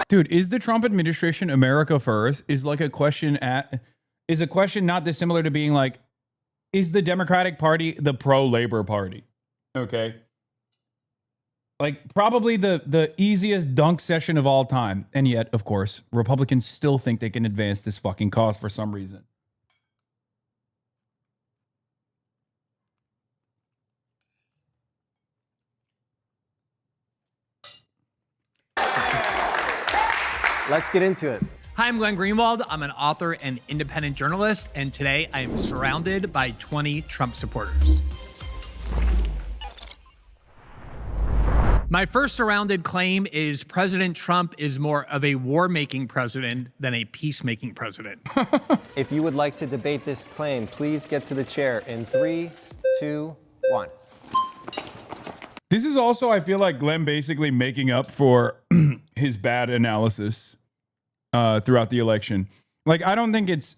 Dude, is the Trump administration America first? Is like a question not dissimilar to being like, is the Democratic Party the pro-labor party? Okay. Like probably the easiest dunk session of all time. And yet, of course, Republicans still think they can advance this fucking cause for some reason. Let's get into it. Hi, I'm Glenn Greenwald. I'm an author and independent journalist, and today I am surrounded by 20 Trump supporters. My first surrounded claim is President Trump is more of a war-making president than a peacemaking president. If you would like to debate this claim, please get to the chair in 3, 2, 1. This is also, I feel like, Glenn basically making up for his bad analysis throughout the election. Like, I don't think it's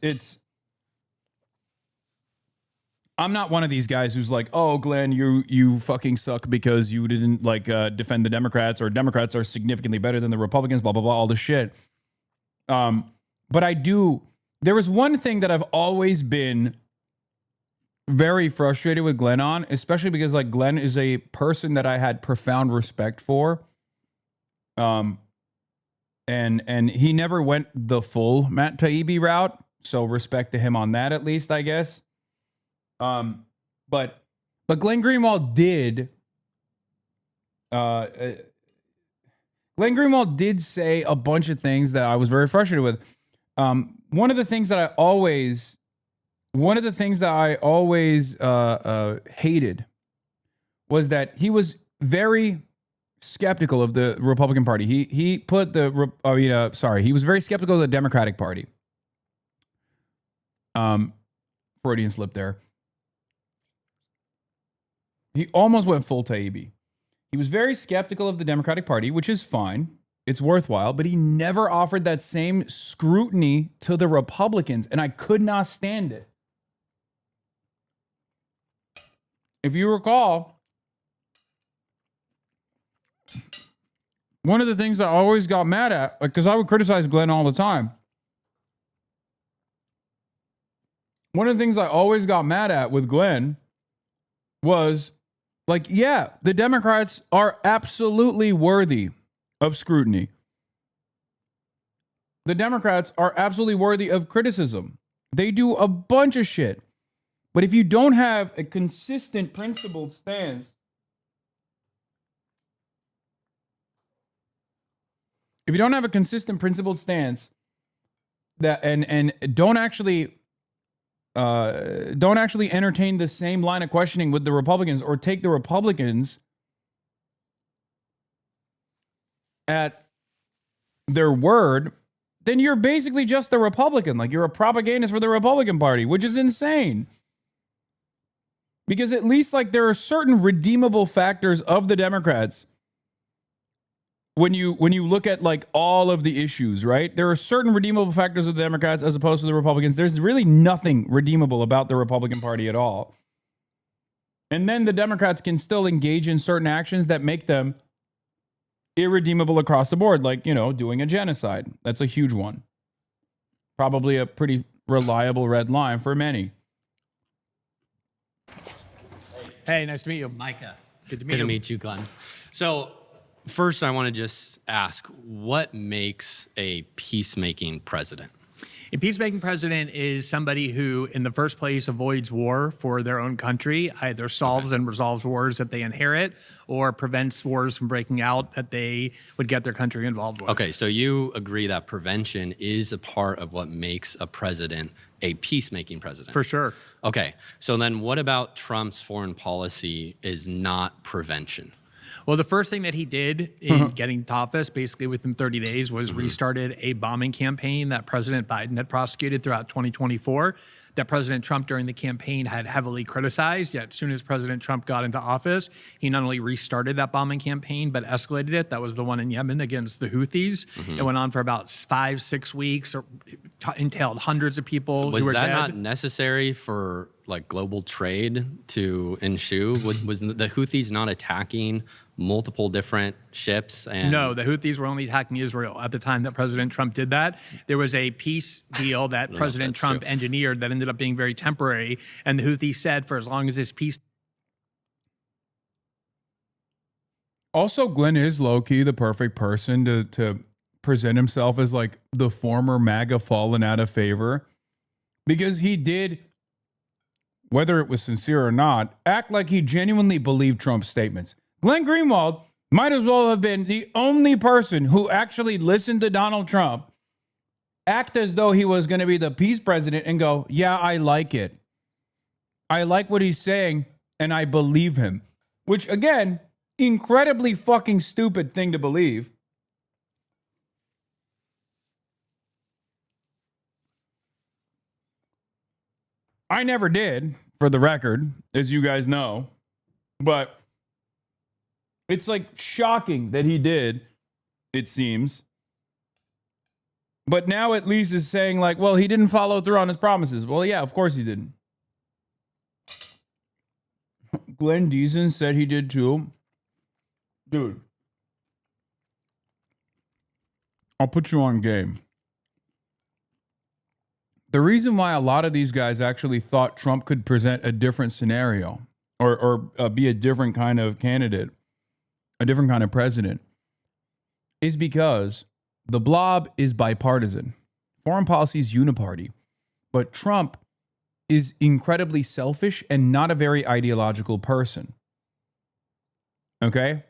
I'm not one of these guys who's like, oh, Glenn, you fucking suck because you didn't like defend the Democrats, or Democrats are significantly better than the Republicans, blah, blah, blah, all this shit. But I do. There was one thing that I've always been very frustrated with Glenn on, especially because like Glenn is a person that I had profound respect for. And he never went the full Matt Taibbi route. So respect to him on that, at least, I guess. But Glenn Greenwald did, Glenn Greenwald did say a bunch of things that I was very frustrated with. One of the things that I always hated was that he was very skeptical of the Republican Party. He was very skeptical of the Democratic Party. Freudian slip there. He almost went full Taibbi. He was very skeptical of the Democratic Party, which is fine. It's worthwhile, but he never offered that same scrutiny to the Republicans, and I could not stand it. If you recall, one of the things I always got mad at, because I would criticize Glenn all the time. One of the things I always got mad at with Glenn was like, yeah, the Democrats are absolutely worthy of scrutiny. The Democrats are absolutely worthy of criticism. They do a bunch of shit. But if you don't have a consistent principled stance, that and don't actually entertain the same line of questioning with the Republicans, or take the Republicans at their word, then you're basically just a Republican. Like, you're a propagandist for the Republican Party, which is insane. Because at least like there are certain redeemable factors of the Democrats when you look at like all of the issues, right? There are certain redeemable factors of the Democrats as opposed to the Republicans. There's really nothing redeemable about the Republican Party at all. And then the Democrats can still engage in certain actions that make them irredeemable across the board, like, you know, doing a genocide. That's a huge one. Probably a pretty reliable red line for many. Hey, nice to meet you. Micah. Good to meet you, Glenn. So first, I want to just ask, what makes a peacemaking president? A peacemaking president is somebody who, in the first place, avoids war for their own country, either solves and resolves wars that they inherit, or prevents wars from breaking out that they would get their country involved with. Okay, so you agree that prevention is a part of what makes a president a peacemaking president? For sure. Okay, so then what about Trump's foreign policy is not prevention? Well, the first thing that he did in getting to office, basically within 30 days, was restarted a bombing campaign that President Biden had prosecuted throughout 2024, that President Trump during the campaign had heavily criticized. Yet as soon as President Trump got into office, he not only restarted that bombing campaign, but escalated it. That was the one in Yemen against the Houthis. It went on for about 5-6 weeks, entailed hundreds of people who were dead. Was that not necessary for like global trade to ensue? Was the Houthis not attacking multiple different ships? And No, the Houthis were only attacking Israel at the time that President Trump did that. There was a peace deal that President Trump engineered that ended up being very temporary. And the Houthis said, for as long as this peace. Also, Glenn is low-key the perfect person to present himself as like the former MAGA fallen out of favor, because he did, whether it was sincere or not, act like he genuinely believed Trump's statements. Glenn Greenwald might as well have been the only person who actually listened to Donald Trump act as though he was going to be the peace president and go, yeah, I like it. I like what he's saying and I believe him. Which, again, incredibly fucking stupid thing to believe. I never did, for the record, as you guys know. But it's like shocking that he did, it seems. But now at least is saying like, well, he didn't follow through on his promises. Well, yeah, of course he didn't. Glenn Deason said he did too. Dude, I'll put you on game. The reason why a lot of these guys actually thought Trump could present a different scenario or be a different kind of candidate, a different kind of president, is because the blob is bipartisan. Foreign policy is uniparty. But Trump is incredibly selfish and not a very ideological person. Okay?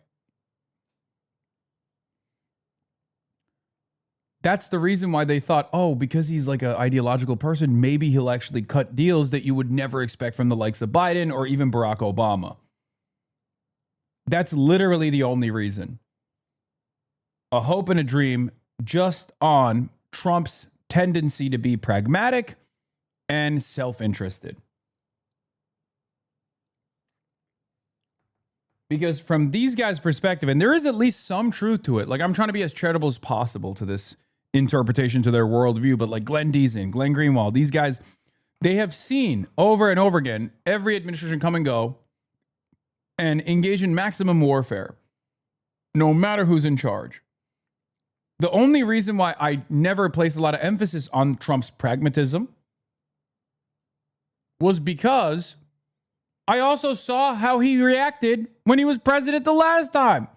That's the reason why they thought, oh, because he's like an ideological person, maybe he'll actually cut deals that you would never expect from the likes of Biden or even Barack Obama. That's literally the only reason. A hope and a dream just on Trump's tendency to be pragmatic and self-interested. Because from these guys' perspective, and there is at least some truth to it, like I'm trying to be as charitable as possible to this interpretation to their worldview, but like Glenn Deason, Glenn Greenwald, these guys, they have seen over and over again every administration come and go and engage in maximum warfare, no matter who's in charge. The only reason why I never placed a lot of emphasis on Trump's pragmatism was because I also saw how he reacted when he was president the last time.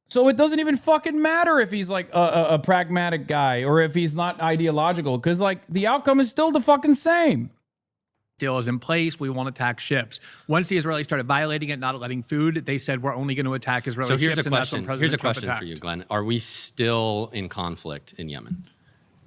So it doesn't even fucking matter if he's like a pragmatic guy or if he's not ideological, because like the outcome is still the fucking same. Deal is in place. We won't attack ships. Once the Israelis started violating it, not letting food, they said we're only going to attack Israeli ships. So here's ships. a question. Here's a question for you, Glenn. Are we still in conflict in Yemen?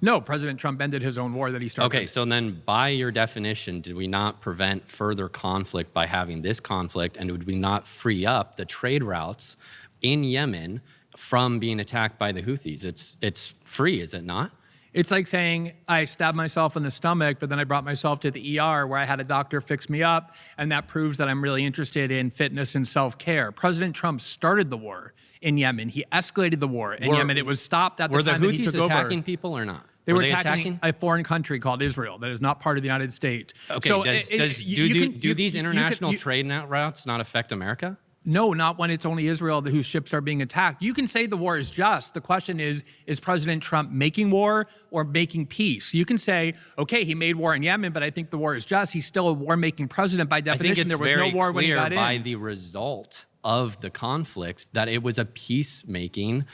No, President Trump ended his own war that he started. Okay, so then by your definition, did we not prevent further conflict by having this conflict, and would we not free up the trade routes in Yemen from being attacked by the Houthis? It's free, is it not? It's like saying I stabbed myself in the stomach, but then I brought myself to the ER where I had a doctor fix me up, and that proves that I'm really interested in fitness and self-care. President Trump started the war in Yemen. He escalated the war in Yemen. It was stopped at the time that he took over. Were the Houthis attacking people or not? They were attacking a foreign country called Israel that is not part of the United States. Okay, so do these international trade routes not affect America? No, not when it's only Israel whose ships are being attacked. You can say the war is just. The question is President Trump making war or making peace? You can say, okay, he made war in Yemen, but I think the war is just. He's still a war-making president by definition. There was no war when he got in. By the result of the conflict that it was a peacemaking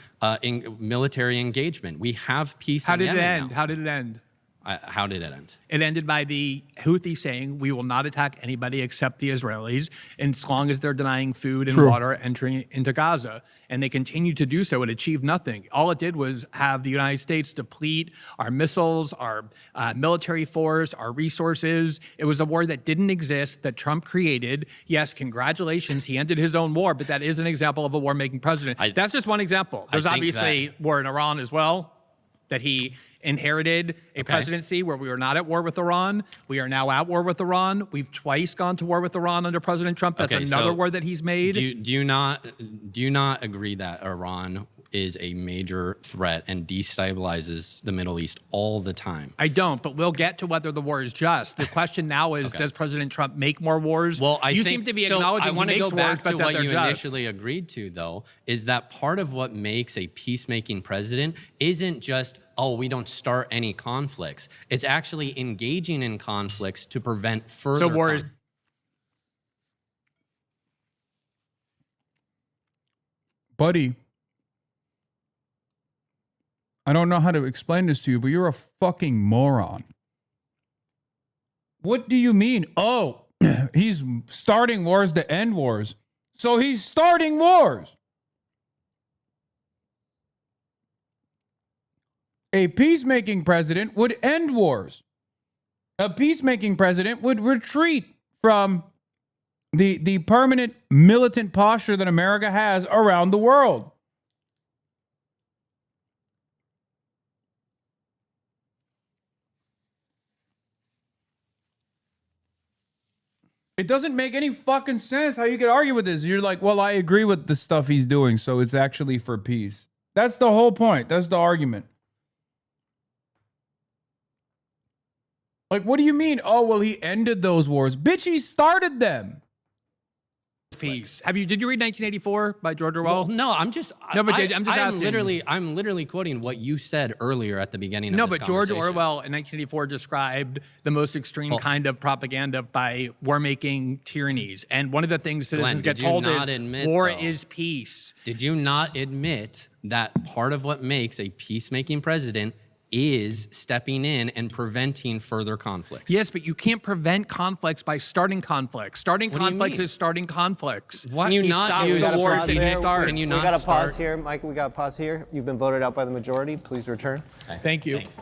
military engagement. We have peace in Yemen now. How did it end? How did it end? It ended by the Houthis saying, we will not attack anybody except the Israelis, as long as they're denying food and water entering into Gaza. And they continued to do so. It achieved nothing. All it did was have the United States deplete our missiles, our military force, our resources. It was a war that didn't exist, that Trump created. Yes, congratulations, he ended his own war, but that is an example of a war-making president. That's just one example. There's obviously war in Iran as well, that he inherited a presidency where we were not at war with Iran. We are now at war with Iran. We've twice gone to war with Iran under President Trump. That's another war that he's made. Do you not agree that Iran is a major threat and destabilizes the Middle East all the time. I don't, but we'll get to whether the war is just. The question now is, does President Trump make more wars? Well, you seem to be acknowledging I want he to makes go back wars, but to that what they're you just. initially agreed to, though, is that part of what makes a peacemaking president isn't just, oh, we don't start any conflicts. It's actually engaging in conflicts to prevent further So war is. Buddy, I don't know how to explain this to you, but you're a fucking moron. What do you mean? Oh, he's starting wars to end wars. So he's starting wars. A peacemaking president would end wars. A peacemaking president would retreat from the permanent militant posture that America has around the world. It doesn't make any fucking sense how you could argue with this. You're like, well, I agree with the stuff he's doing, so it's actually for peace. That's the whole point. That's the argument. Like, what do you mean? Oh, well, he ended those wars. Bitch, he started them. Peace. Did you read 1984 by George Orwell? Well, no, I'm just asking. I'm literally quoting what you said earlier at the beginning of No, this but George conversation. Orwell in 1984 described the most extreme kind of propaganda by war-making tyrannies. And one of the things citizens Glenn, get told is war though, is peace. Did you not admit that part of what makes a peacemaking president is stepping in and preventing further conflicts? Yes, but you can't prevent conflicts by starting conflicts. Starting What do you conflicts mean? is starting conflicts. Why can you He not stops use the wars there. that you start. Can you We not got to pause start- here, Mike. We got to pause here. You've been voted out by the majority. Please return. Thank you. Thanks.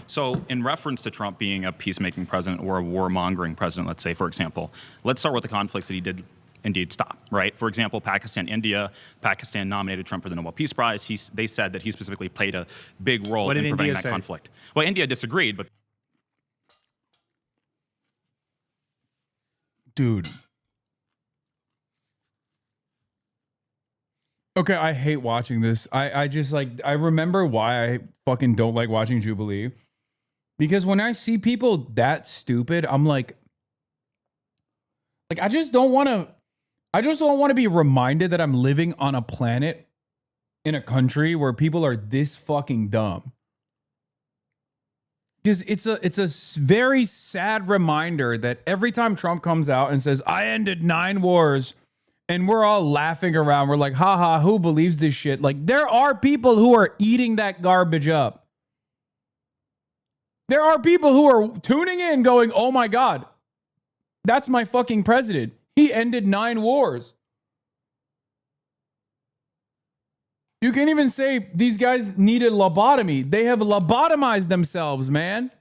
So in reference to Trump being a peacemaking president or a warmongering president, let's say, for example, let's start with the conflicts that he did indeed stop, right? For example, Pakistan, India. Pakistan nominated Trump for the Nobel Peace Prize. They said that he specifically played a big role What in did preventing India that say? conflict. Well, India disagreed, but Dude. Okay, I hate watching this. I just like, I remember why I fucking don't like watching Jubilee. Because when I see people that stupid, I'm like I just don't want to be reminded that I'm living on a planet in a country where people are this fucking dumb. Because it's a very sad reminder that every time Trump comes out and says, I ended 9 wars, and we're all laughing around, we're like, haha, who believes this shit? Like, there are people who are eating that garbage up. There are people who are tuning in going, oh my God, that's my fucking president. He ended 9 wars. You can't even say these guys needed lobotomy. They have lobotomized themselves, man.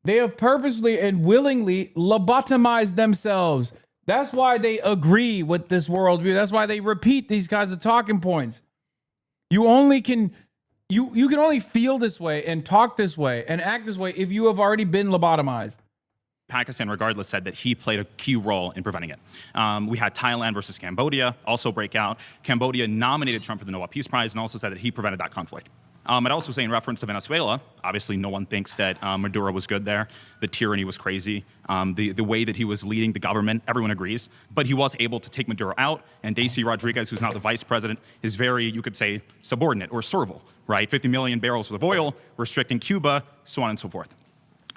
They have purposely and willingly lobotomized themselves. That's why they agree with this worldview. That's why they repeat these kinds of talking points. You can only feel this way and talk this way and act this way if you have already been lobotomized. Pakistan, regardless, said that he played a key role in preventing it. We had Thailand versus Cambodia also break out. Cambodia nominated Trump for the Nobel Peace Prize and also said that he prevented that conflict. I'd also say in reference to Venezuela, obviously no one thinks that Maduro was good there. The tyranny was crazy. The way that he was leading the government, everyone agrees. But he was able to take Maduro out, and Daisy Rodriguez, who's now the vice president, is very, you could say, subordinate or servile, right? 50 million barrels worth of oil, restricting Cuba, so on and so forth.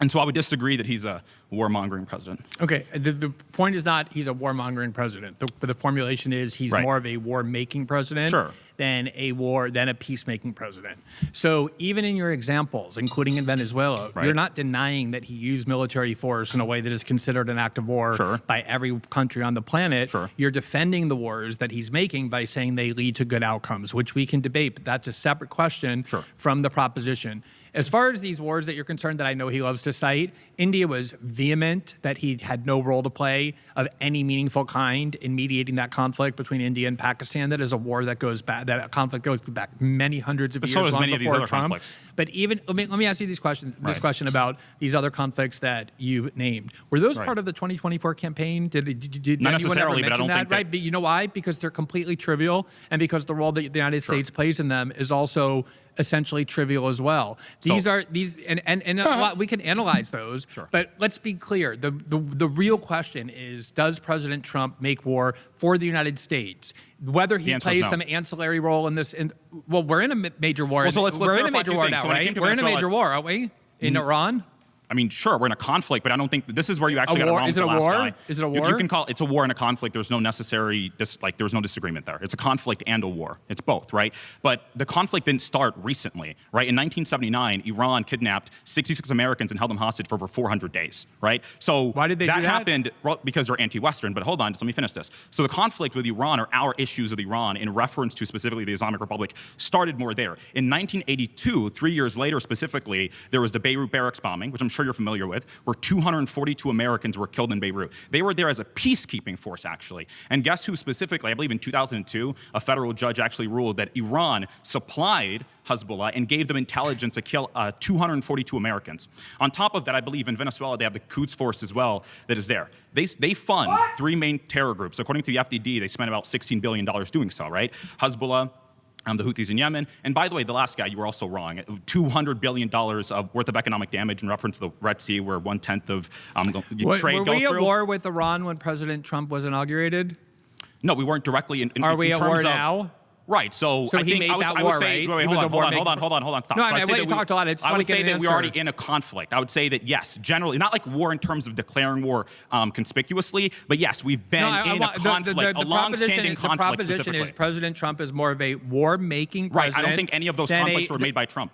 And so I would disagree that he's a warmongering president. Okay, the point is not he's a warmongering president. The formulation is he's Right. more of a war-making president Sure. than a peacemaking president. So even in your examples, including in Venezuela, Right. you're not denying that he used military force in a way that is considered an act of war Sure. by every country on the planet. Sure. You're defending the wars that he's making by saying they lead to good outcomes, which we can debate, but that's a separate question Sure. from the proposition. As far as these wars that you're concerned that I know he loves to to cite. India was vehement that he had no role to play of any meaningful kind in mediating that conflict between India and Pakistan. That is a war that goes back, that conflict goes back many hundreds of years. So does long many of these before other Trump. conflicts. But even, let me ask you these questions, this Right. question about these other conflicts that you named. Were those Right. part of the 2024 campaign? Did Not anyone ever necessarily, but I mention don't that? think that- Right, but you know why? Because they're completely trivial, and because the role that the United States plays in them is also essentially trivial as well. These So- are these, and a lot, we can analyze those. Sure. But let's be clear: the real question is, does President Trump make war for the United States? Whether he answer is plays no. some ancillary role in this, well, we're in a major war. Well, so let's we're in a clarify major two war things. now, So when it right? came to We're in a Venezuela- major war, aren't we? In Iran. I mean, sure, we're in a conflict, but I don't think this is where you actually got it war? wrong. Is with it the a last war? guy. Is it a You war? can call it's a war and a conflict. There's no necessary there's no disagreement there. It's a conflict and a war. It's both, right? But the conflict didn't start recently, right? In 1979, Iran kidnapped 66 Americans and held them hostage for over 400 days, right? So Why did they do that? happened? Well, because they're anti-Western. But hold on, just let me finish this. So the conflict with Iran, or our issues with Iran, in reference to specifically the Islamic Republic, started more there. In 1982, 3 years later specifically, there was the Beirut barracks bombing, which I'm sure you're familiar with, where 242 Americans were killed in Beirut. They were there as a peacekeeping force, actually. And guess who specifically? I believe in 2002, a federal judge actually ruled that Iran supplied Hezbollah and gave them intelligence to kill 242 Americans. On top of that, I believe in Venezuela, they have the Quds Force as well that is there. They fund three main terror groups. According to the FDD, they spent about $16 billion doing so, right? Hezbollah, the Houthis in Yemen. And by the way, the last guy, you were also wrong. $200 billion worth of economic damage in reference to the Red Sea, where 1/10 of trade Were goes we at through. war with Iran when President Trump was inaugurated? No, we weren't directly in Are we in at war terms of, now? Right, so So I he think made I would, that I war, would say, right? wait, He hold was on, a hold war on, maker. hold on, stop. No, So I I'd mean, say wait, that you we- talked a lot. I just I wanna would get say an that we're answer. already in a conflict. I would say that yes, generally, not like war in terms of declaring war conspicuously, but yes, we've been in a conflict, a long-standing the conflict proposition specifically. is President Trump is more of a war-making Right, president. I don't think any of those than conflicts were made by Trump.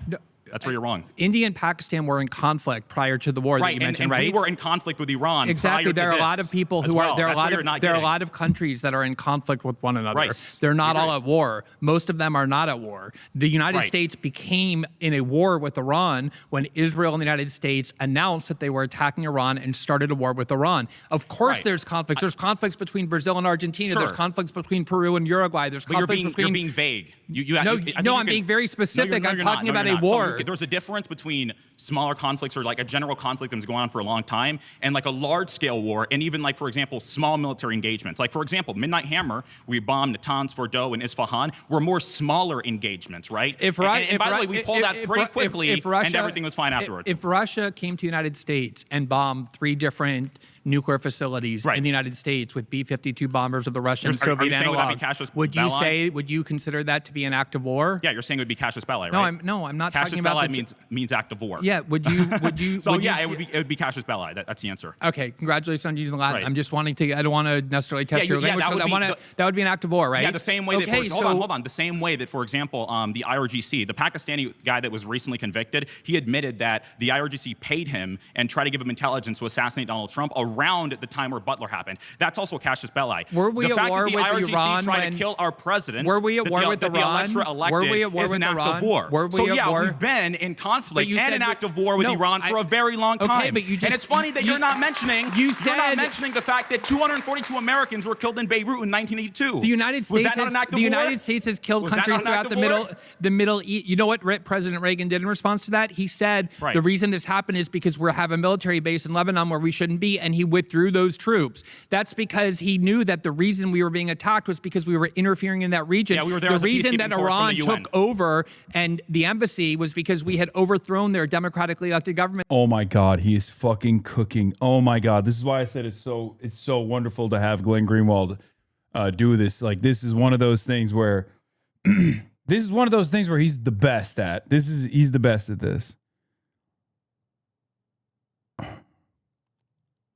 That's where you're wrong. India and Pakistan were in conflict prior to the war that Right, you and, mentioned, and right? we were in conflict with Iran. Exactly. Prior to There are a lot this of people as who well. are there are a That's lot where of you're not there are a getting. lot of countries that are in conflict with one another. Right. They're not We all agree. at war. Most of them are not at war. The United Right. States became in a war with Iran when Israel and the United States announced that they were attacking Iran and started a war with Iran. Of course, Right. there's conflicts. There's conflicts between Brazil and Argentina. Sure. There's conflicts between Peru and Uruguay. There's But conflicts you're between being vague. No, I'm being very specific. I'm talking about a war. There's a difference between smaller conflicts or like a general conflict that's going on for a long time and like a large scale war and even like, for example, small military engagements. Like, for example, Midnight Hammer, we bombed Natanz, Fordow, and Isfahan were more smaller engagements, right? And by the way, we pulled that pretty quickly and everything was fine afterwards. If Russia came to the United States and bombed 3 different nuclear facilities Right. in the United States with B-52 bombers of the Russian Are you Soviet saying would that be analog, casus would you consider that to be an act of war? Yeah, you're saying it would be casus belli, right? No, I'm not Casus talking about belli means act of war. Yeah, would you So would yeah, you, it would be casus belli. That's the answer. Okay, congratulations on using Latin. Right. I'm just wanting to. I don't want to necessarily test Yeah, your yeah, language. that Because would I want be to. That would be an act of war, right? Yeah, the same way that, Okay, hold on. The same way that, for example, the IRGC, the Pakistani guy that was recently convicted, he admitted that the IRGC paid him and tried to give him intelligence to assassinate Donald Trump around the time where Butler happened. That's also casus belli. Were we the at fact war that the with IRGC Iran tried when- to kill our president, Were we at that war the, with that the Iran? electorate elected, Were we at war is with an act Iran? of war. Were we So at yeah, war? we've been in conflict you and said an we- act of war with No, Iran for a very long time. Okay, but you and just- it's funny that you're not mentioning. You you're said- not mentioning the fact that 242 Americans were killed in Beirut in 1982. The United States was that not has, an act of the war? United States has killed Was that countries not an act throughout of war? the Middle East. You know what President Reagan did in response to that? He said Right. the reason this happened is because we have a military base in Lebanon where we shouldn't be, and he withdrew those troops. That's because he knew that the reason we were being attacked was because we were interfering in that region. Yeah, we were there the as a reason that peacekeeping force from Iran the UN. took over and the embassy was because we had overthrown their democratically elected government. Oh my God, he is fucking cooking. Oh my God, this is why I said it's so wonderful to have Glenn Greenwald do this. Like, this is one of those things where he's the best at. He's the best at this.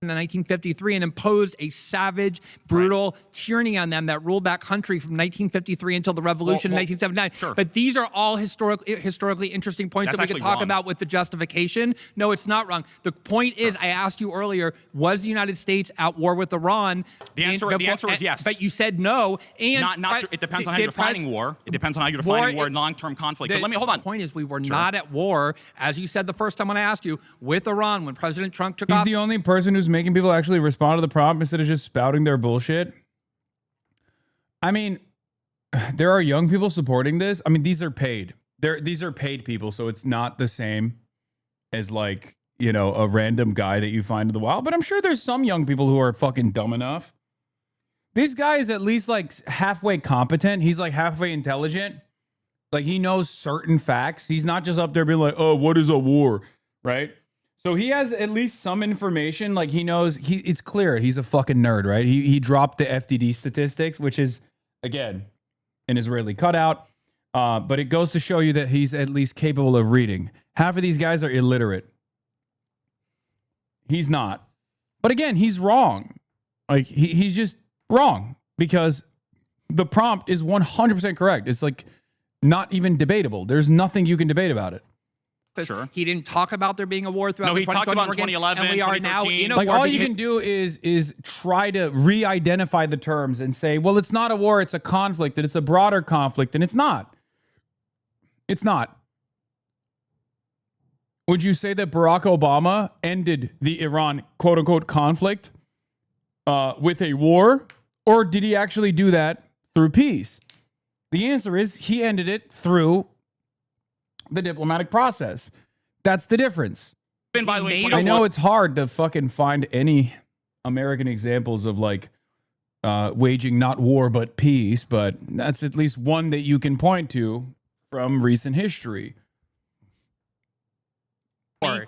in 1953 and imposed a savage, brutal tyranny on them that ruled that country from 1953 until the revolution in 1979. Sure. But these are all historically interesting points That's that we could actually talk wrong. about with the justification. No, it's not wrong. The point is, I asked you earlier, was the United States at war with Iran? The answer is yes. But you said no. And It depends on how you're defining war. It depends on how you're defining war and long-term conflict. But let me hold on. The point is, we were not at war, as you said the first time when I asked you, with Iran when President Trump took off. He's the only person who's making people actually respond to the problem instead of just spouting their bullshit. I mean, there are young people supporting this. I mean, these are paid. These are paid people, so it's not the same as like, you know, a random guy that you find in the wild. But I'm sure there's some young people who are fucking dumb enough. This guy is at least like halfway competent. He's like halfway intelligent. Like he knows certain facts. He's not just up there being like, oh, what is a war? Right? So he has at least some information. Like he knows, it's clear he's a fucking nerd, right? He dropped the FDD statistics, which is, again, an Israeli cutout. But it goes to show you that he's at least capable of reading. Half of these guys are illiterate. He's not. But again, he's wrong. Like he's just wrong because the prompt is 100% correct. It's like not even debatable. There's nothing you can debate about it. Sure. He didn't talk about there being a war throughout No, the he talked about 2024 in 2011, and we are now 2013. in a Like war. all you can do is try to re-identify the terms and say, well, it's not a war, it's a conflict, and it's a broader conflict, and it's not. It's not. Would you say that Barack Obama ended the Iran quote-unquote conflict with a war? Or did he actually do that through peace? The answer is he ended it through the diplomatic process. That's the difference. And by the way, I know it's hard to fucking find any American examples of like waging not war but peace, but that's at least one that you can point to from recent history.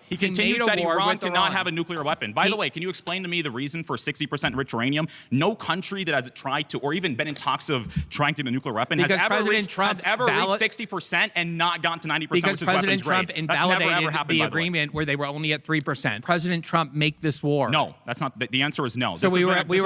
He continued said Iran cannot have a nuclear weapon. By the way, can you explain to me the reason for 60% rich uranium? No country that has tried to, or even been in talks of trying to get a nuclear weapon, has ever reached 60% and not gotten to 90%, because which is President weapons Trump grade. invalidated the agreement where they were only at 3%. President Trump make this war. No, that's not. The answer is no. So we were at We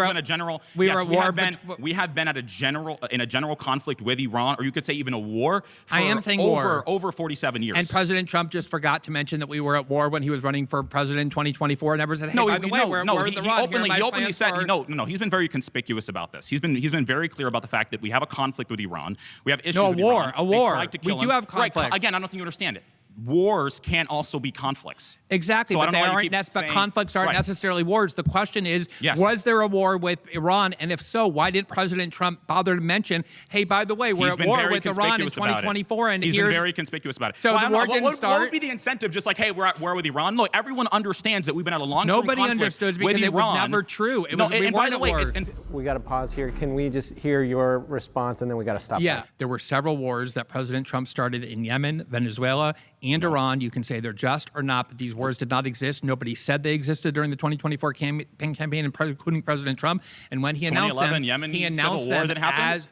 have been at in a general conflict with Iran, or you could say even a war. For I am saying over 47 years. And President Trump just forgot to mention that we were at war when he was running for president in 2024 and never said, hey, by the way, we're at war with Iran. He openly said, no, he's been very conspicuous about this. He's been very clear about the fact that we have a conflict with Iran. We have issues with Iran. A war. We do have conflict. Right. Again, I don't think you understand it. Wars can also be conflicts. Exactly, so but conflicts aren't necessarily wars. The question is, was there a war with Iran? And if so, why didn't President Trump bother to mention, hey, by the way, we're at war with Iran in 2024? And he's been very conspicuous about it. So the war didn't start. What would be the incentive? Just like, hey, we're at war with Iran? Look, everyone understands that we've been at a long-term conflict. Nobody understood because it was never true. It was, and by the way, we got to pause here. Can we just hear your response and then we got to stop? Yeah, there were several wars that President Trump started in Yemen, Venezuela, and Iran. You can say they're just or not, but these wars did not exist. Nobody said they existed during the 2024 campaign, including President Trump. And when he announced them, Yemen he announced them as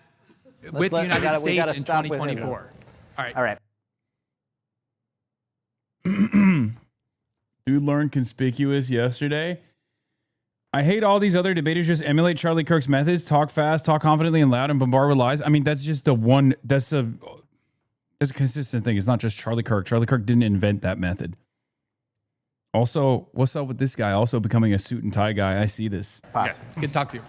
with the United States in 2024. All right. Dude learned conspicuous yesterday. I hate all these other debaters just emulate Charlie Kirk's methods, talk fast, talk confidently and loud, and bombard with lies. I mean, that's just that's a consistent thing. It's not just Charlie Kirk. Charlie Kirk didn't invent that method. Also, what's up with this guy also becoming a suit and tie guy? I see this. Pause. Good talk to you.